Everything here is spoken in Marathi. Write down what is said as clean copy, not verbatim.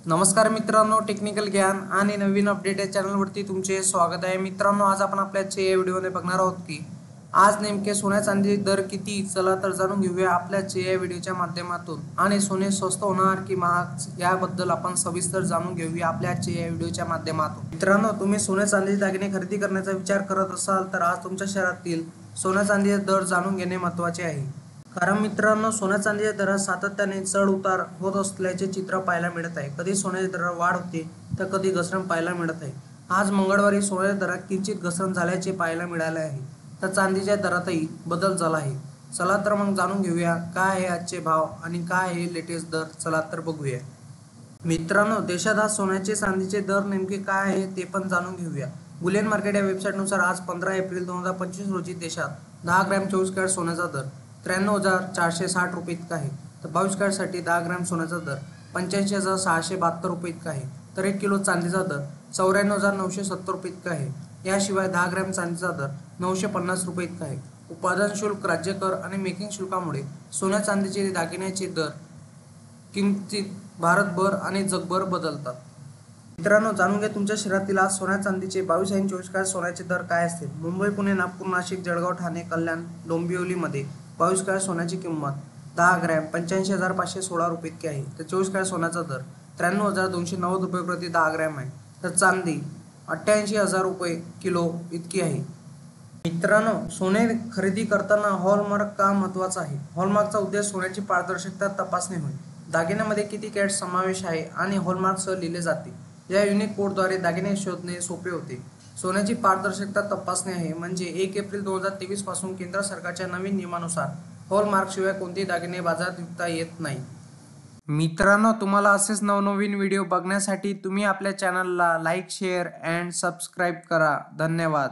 नमस्कार मित्रांनो, टेक्निकल ज्ञान आणि नवीन अपडेट या चॅनलवरती तुमचे स्वागत आहे। मित्रांनो, आज आपण आपल्याच्या या व्हिडिओमध्ये बघणार आहोत की आज नेमके सोन्या चांदी दर किती, चला तर जाणून घेऊया आपल्याच्या या व्हिडिओच्या माध्यमातून। आणि सोने स्वस्त होणार की महाग याबद्दल आपण सविस्तर जाणून घेऊया आपल्याच्या या व्हिडिओच्या माध्यमातून। मित्रांनो, तुम्ही सोन्या चांदी दागिने खरेदी करण्याचा विचार करत असाल तर आज तुमच्या शहरातील सोन्या चांदीचे दर जाणून घेणे महत्त्वाचे आहे। कारण मित्रांनो, सोन्या चांदीच्या दरात सातत्याने चढ उतार होत असल्याचे चित्र पाहायला मिळत आहे। कधी सोन्याच्या दरात वाढ होते तर कधी घसरण पाहायला मिळत आहे। आज मंगळवारी सोन्याच्या दरात किंचित घसरण झाल्याचे पाहायला मिळाले आहे, तर चांदीच्या दरातही बदल झाला आहे। चला तर मग जाणून घेऊया काय आहे आजचे भाव आणि काय आहे लेटेस्ट दर। चला तर बघूया मित्रांनो, देशात आज सोन्याचे चांदीचे दर नेमके काय आहे ते पण जाणून घेऊया। बुलियन मार्केट या वेबसाईटनुसार आज 15 एप्रिल 2025 रोजी देशात 10 ग्रॅम 24 कॅरेट सोन्याचा दर 93,460 रुपये इतका आहे। तर 22 कॅरेटसाठी 10 ग्रॅम सोन्याचा दर 85,672 रुपये इतका आहे। तर 1 किलो चांदीचा दर 94,970 रुपये इतका आहे। याशिवाय 10 ग्रॅम चांदीचा दर 950 रुपये इतका आहे। उत्पादन शुल्क, राज्य कर आणि मेकिंग शुल्कामुळे सोन्या चांदीचे दागिन्याचे दर किंचित भारतभर आणि जगभर बदलतात। मित्रांनो, जाणून घ्या तुमच्या शहरातील आज सोन्या चांदीचे 22 आणि 24 कॅरेट सोन्याचे दर काय असतील। मुंबई, पुणे, नागपूर, नाशिक, जळगाव, ठाणे, कल्याण, डोंबिवलीमध्ये 22 कॅरेट सोन्याची किंमत 10 ग्रॅम 85,516 रुपये इतकी आहे। तर 24 कॅरेट सोन्याचा दर 93,290 रुपये प्रति 10 ग्रॅम आहे। तर चांदी 88,000 रुपये किलो इतकी आहे। मित्रांनो, सोने खरेदी करताना हॉलमार्क का महत्त्वाचा आहे। हॉलमार्कचा उद्देश सोन्याची पारदर्शकता तपासणे होय। दागिन्यामध्ये किती कॅरेट समावेश आहे आणि हॉलमार्कसह लिहिले जाते। या युनिक कोडद्वारे दागिने शोधणे सोपे होते। सोन्याची पारदर्शकता तपासणे आहे म्हणजे 1 एप्रिल 2023 पासून केंद्र सरकारच्या नवीन नियमानुसार हॉलमार्कशिवाय कोणतेही दागिने बाजारात विकता येत नाही। मित्रांनो, तुम्हाला असेच नवनवीन व्हिडिओ बघण्यासाठी तुम्ही आपल्या चॅनलला लाईक, शेअर अँड सबस्क्राईब करा। धन्यवाद।